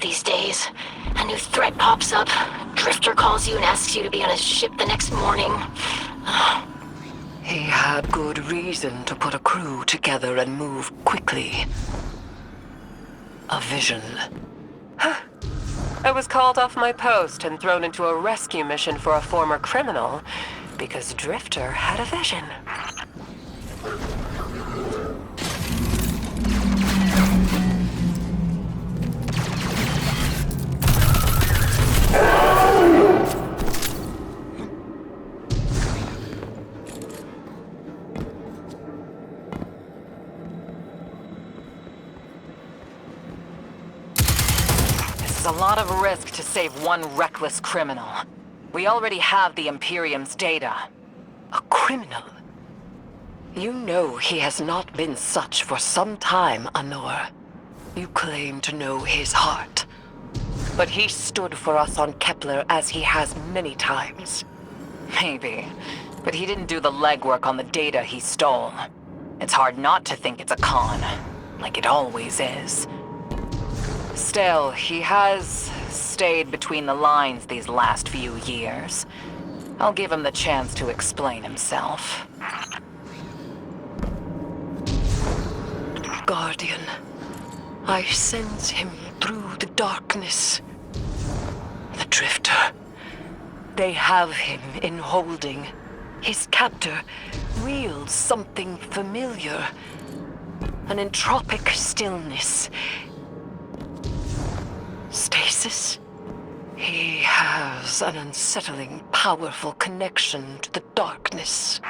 these days. A new threat pops up. Drifter calls you and asks you to be on his ship the next morning. He had good reason to put a crew together and move quickly. A vision. I was called off my post and thrown into a rescue mission for a former criminal because Drifter had a vision. This is a lot of risk to save one reckless criminal. We already have the Imperium's data. A criminal? You know he has not been such for some time, Anor. You claim to know his heart. But he stood for us on Kepler as he has many times. Maybe, but he didn't do the legwork on the data he stole. It's hard not to think it's a con, like it always is. Still, he has stayed between the lines these last few years. I'll give him the chance to explain himself. Guardian, I sense him through the darkness. The Drifter. They have him in holding. His captor wields something familiar. An entropic stillness. Stasis? He has an unsettling, powerful connection to the darkness.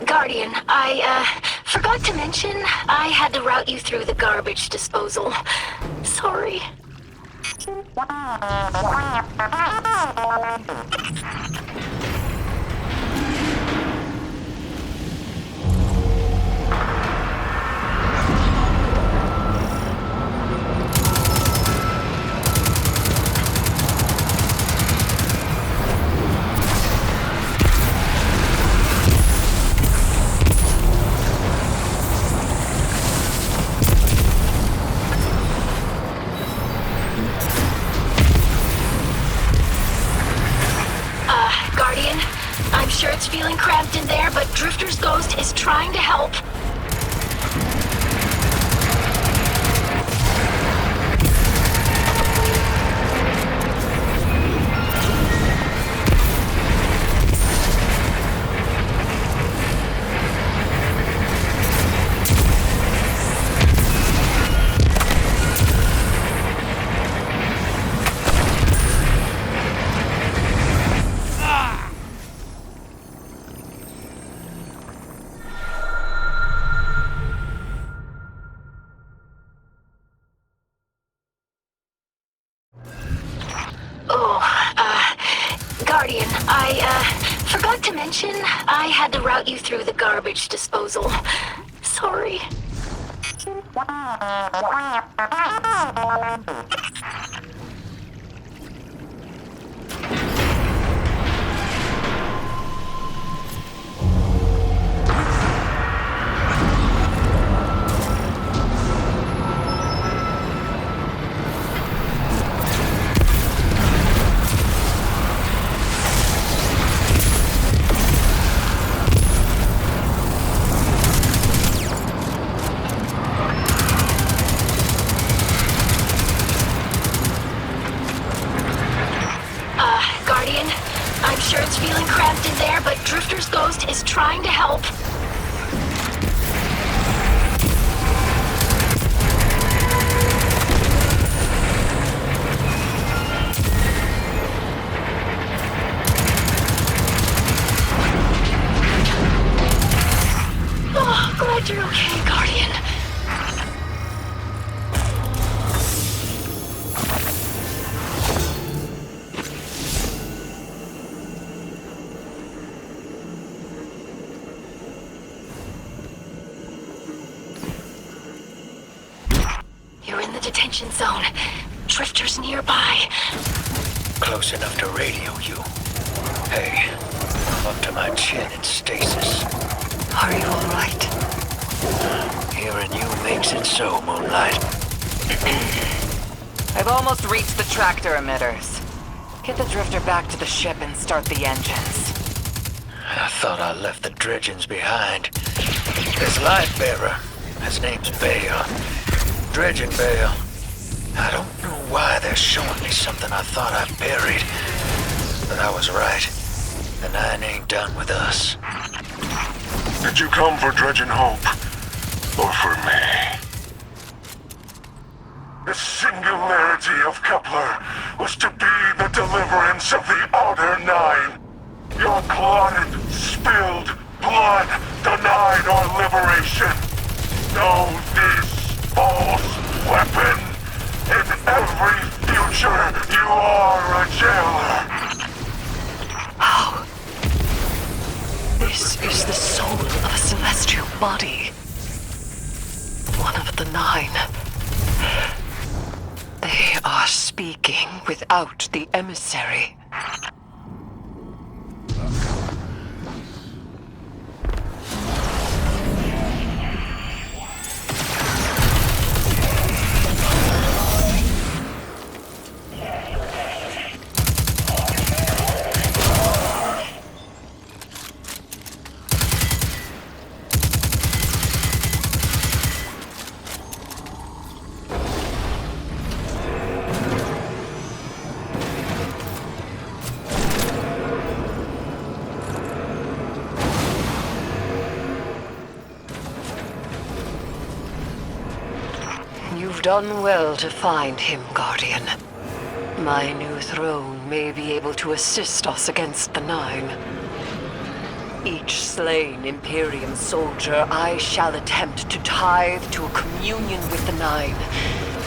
Guardian, I forgot to mention I had to route you through the garbage disposal. Sorry. Guardian, I'm sure it's feeling cramped in there, but Drifter's ghost is trying to help. Guardian, I forgot to mention I had to route you through the garbage disposal. Sorry. Guardian, I'm sure it's feeling cramped in there, but Drifter's ghost is trying to help. Oh, glad you're okay, Guardian. You're in the detention zone. Drifter's nearby. Close enough to radio you. Hey, I'm up to my chin in stasis. Are you all right? Hearing you makes it so, Moonlight. I've almost reached the tractor emitters. Get the drifter back to the ship and start the engines. I thought I left the dredgings behind. This life bearer, his name's Bale. Dredging Bale. I don't know why they're showing me something I thought I buried. But I was right. The Nine ain't done with us. Did you come for Dredging Hope? Or for me? The singularity of Kepler was to be the deliverance of the Outer Nine. Your clotted, spilled blood denied our liberation. Know this false weapon. In every future, you are a jailer. How? This is the soul of a celestial body. One of the Nine. They are speaking without the emissary. You've done well to find him, Guardian. My new throne may be able to assist us against the Nine. Each slain Imperium soldier I shall attempt to tithe to a communion with the Nine.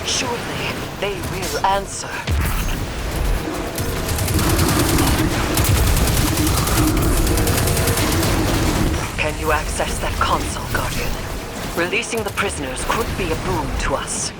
Surely they will answer. Releasing the prisoners could be a boon to us.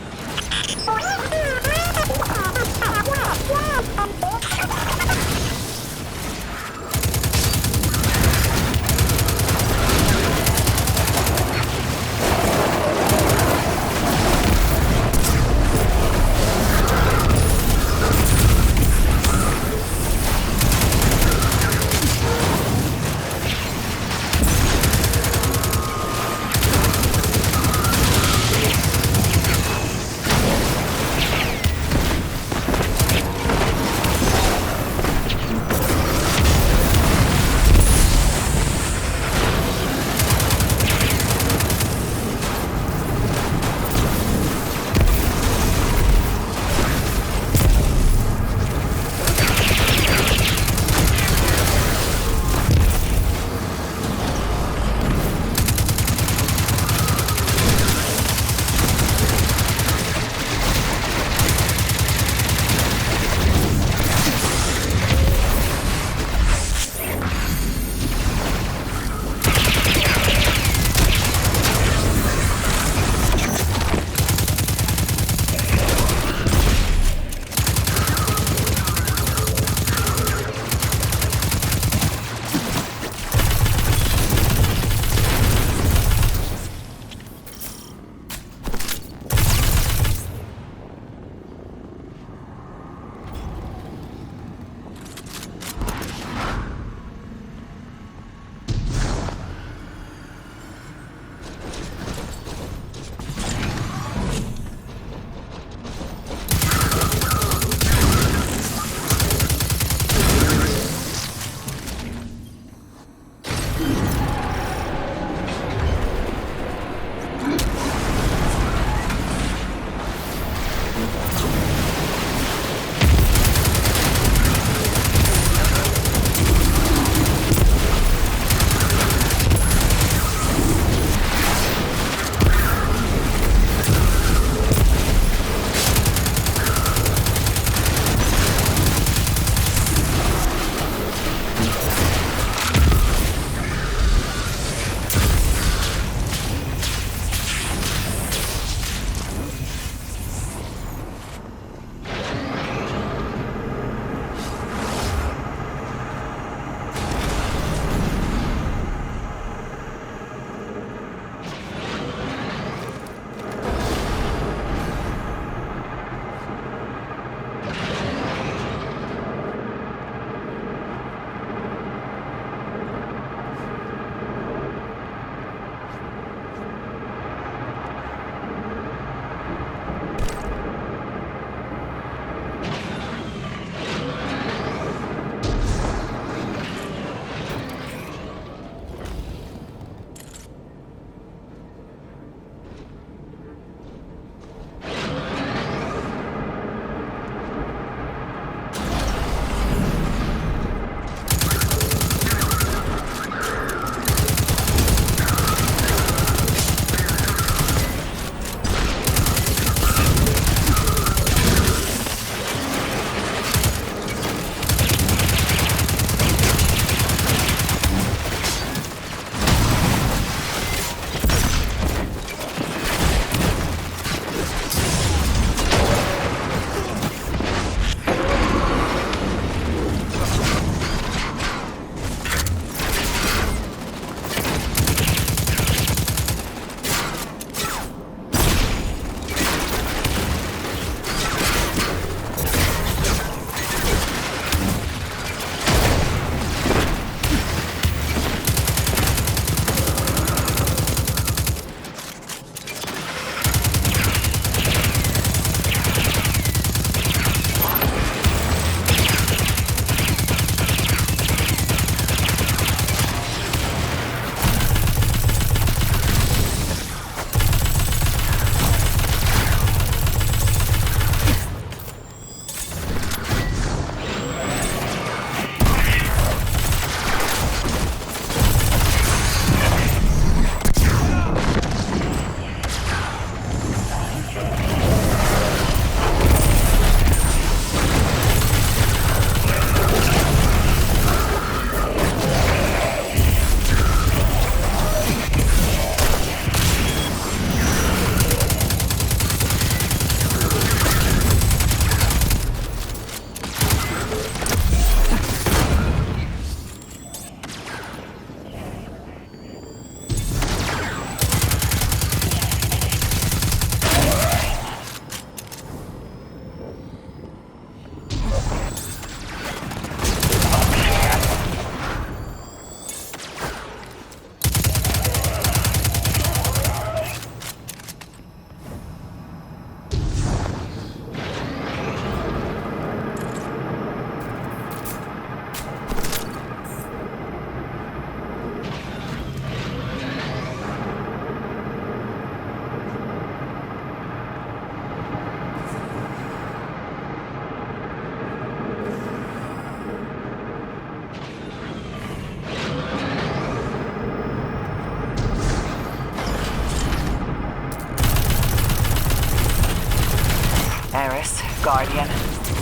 Guardian.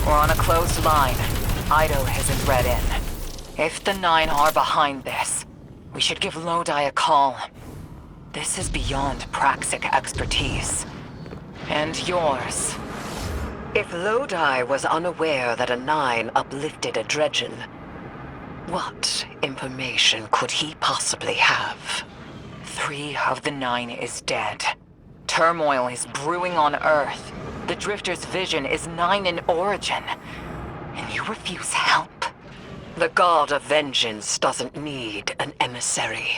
We're on a closed line. Ido isn't read in. If the Nine are behind this, we should give Lodi a call. This is beyond Praxic expertise. And yours. If Lodi was unaware that a Nine uplifted a Dredgen, what information could he possibly have? 3 of the 9 is dead. Turmoil is brewing on Earth. The Drifter's vision is 9 in origin. And you refuse help? The God of Vengeance doesn't need an emissary.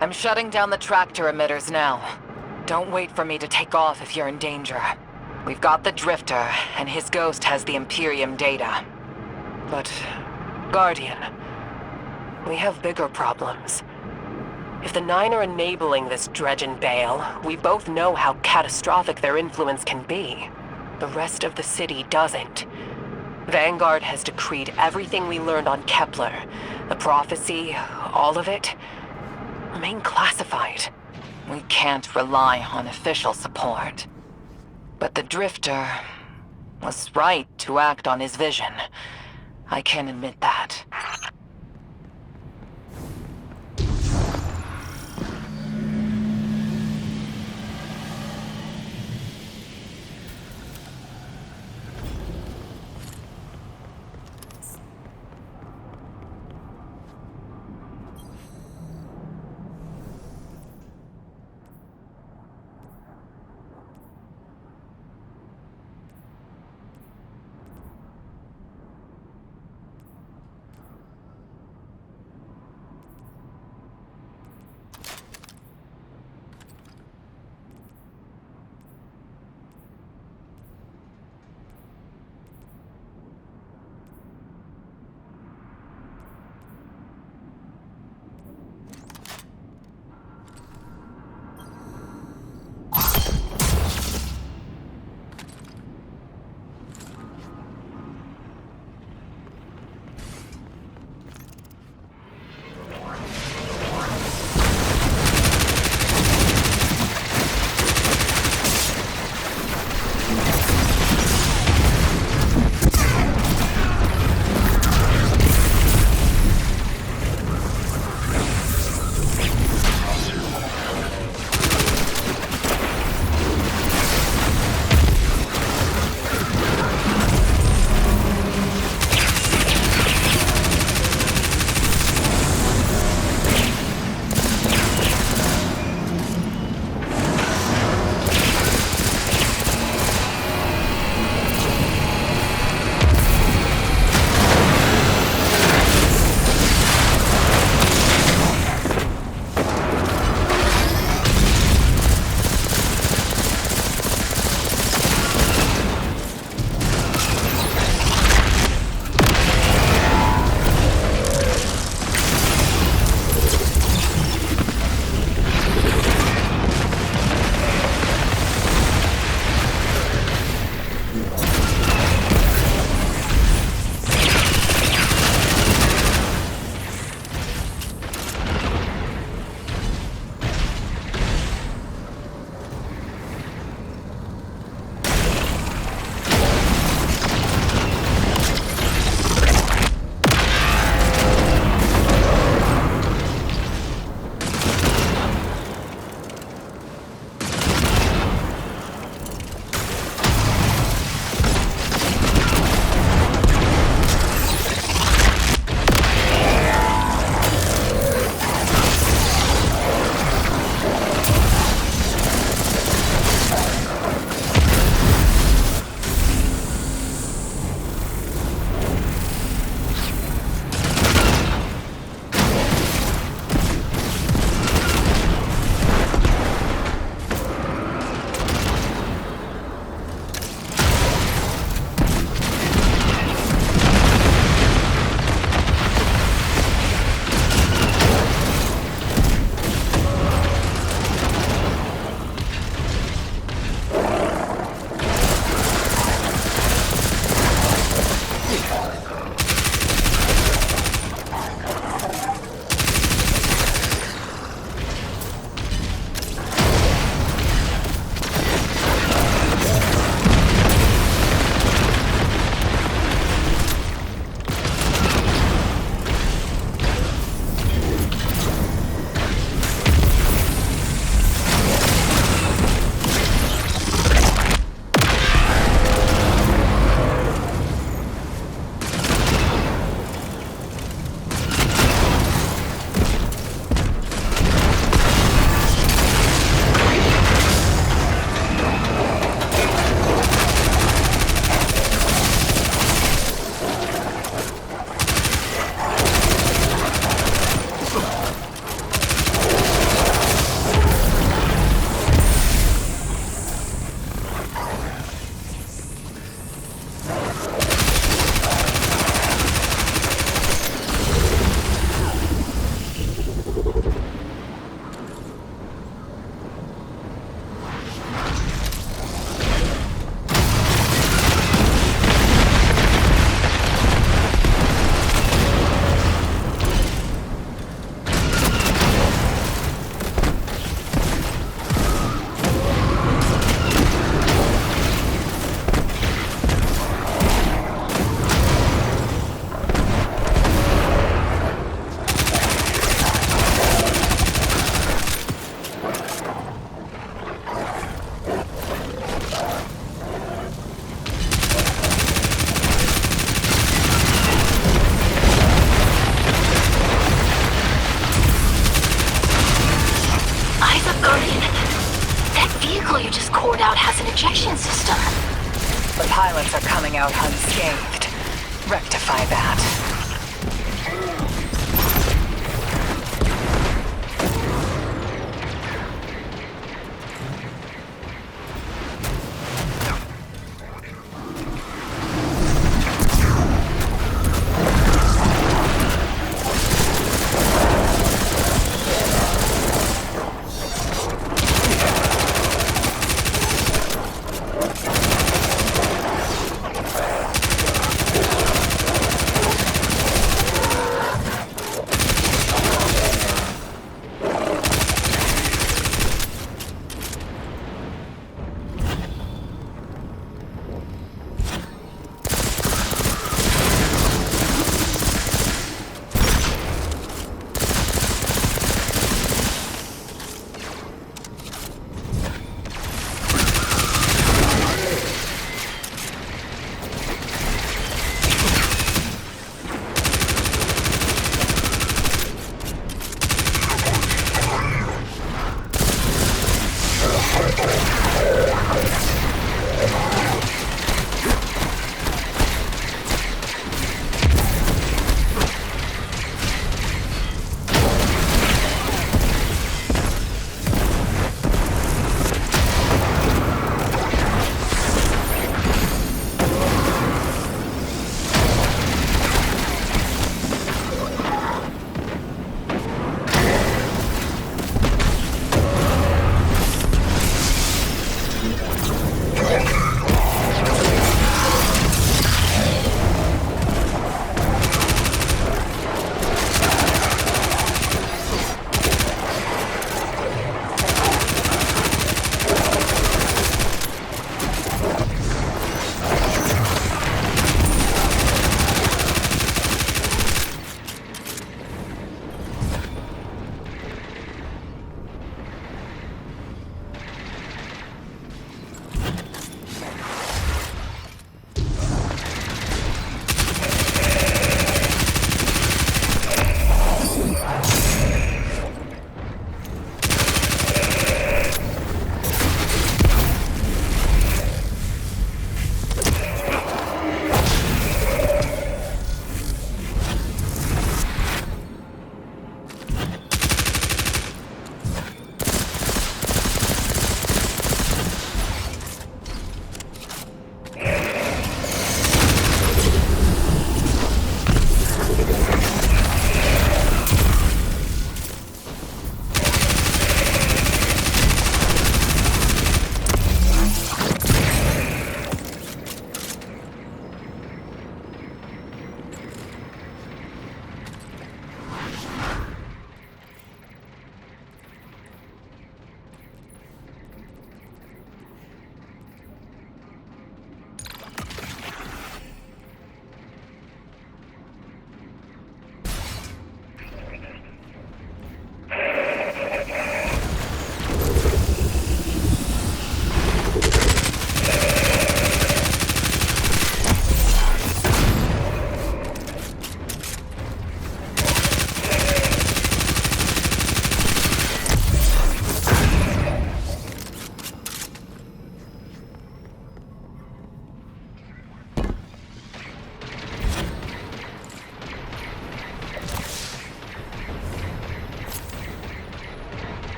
I'm shutting down the tractor emitters now. Don't wait for me to take off if you're in danger. We've got the Drifter, and his ghost has the Imperium data. But, Guardian, we have bigger problems. If the Nine are enabling this Dredgen Bale, we both know how catastrophic their influence can be. The rest of the city doesn't. Vanguard has decreed everything we learned on Kepler, the prophecy, all of it, remain classified. We can't rely on official support. But the Drifter was right to act on his vision. I can admit that. vehicle you just cored out has an ejection system. The pilots are coming out unscathed. Rectify that.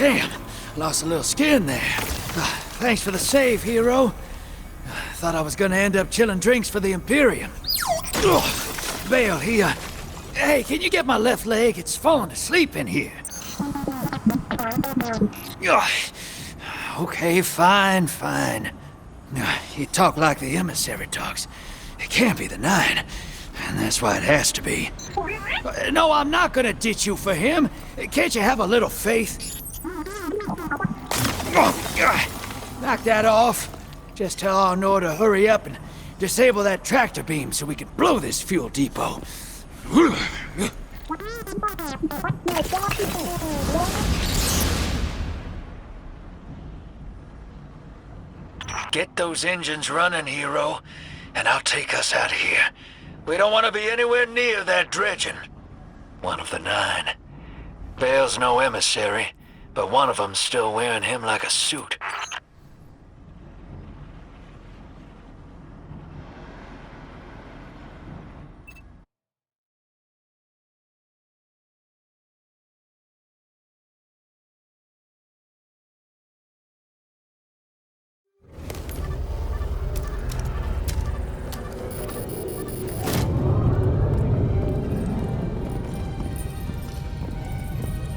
Damn, lost a little skin there. Thanks for the save, hero. Thought I was gonna end up chilling drinks for the Imperium. Bale, hey, can you get my left leg? It's falling asleep in here. Okay, fine. You talk like the emissary talks. It can't be the Nine, and that's why it has to be. No, I'm not gonna ditch you for him. Can't you have a little faith? Knock that off. Just tell Arnor to hurry up and disable that tractor beam so we can blow this fuel depot. Get those engines running, hero, and I'll take us out of here. We don't want to be anywhere near that dredging. One of the Nine. Bale's no emissary, but one of them's still wearing him like a suit.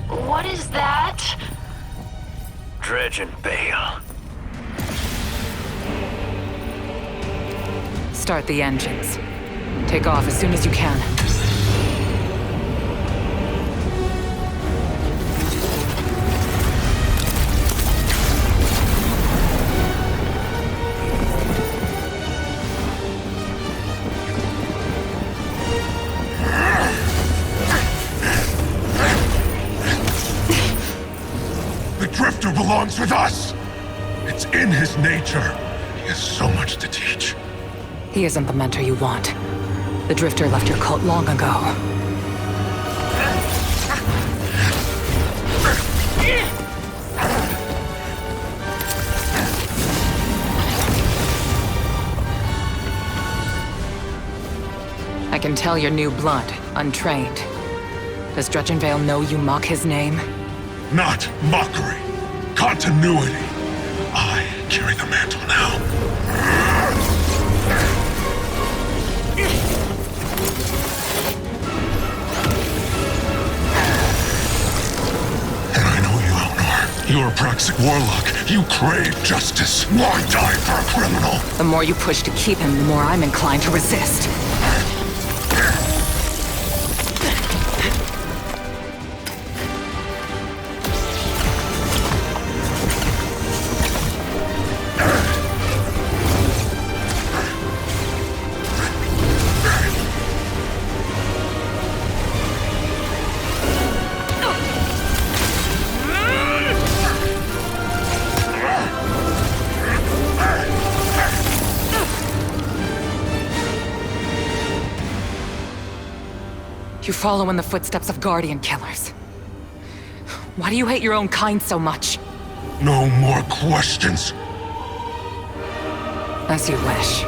What is that? Dredging Bale. Start the engines. Take off as soon as you can. The Drifter belongs with us! It's in his nature. He has so much to teach. He isn't the mentor you want. The Drifter left your cult long ago. I can tell you're new blood, untrained. Does Dredgen Vale know you mock his name? Not mockery. Continuity. I carry the mantle now. And I know you, Elnor. You're a Praxic warlock. You crave justice. Why die for a criminal? The more you push to keep him, the more I'm inclined to resist. You follow in the footsteps of Guardian killers. Why do you hate your own kind so much? No more questions. As you wish.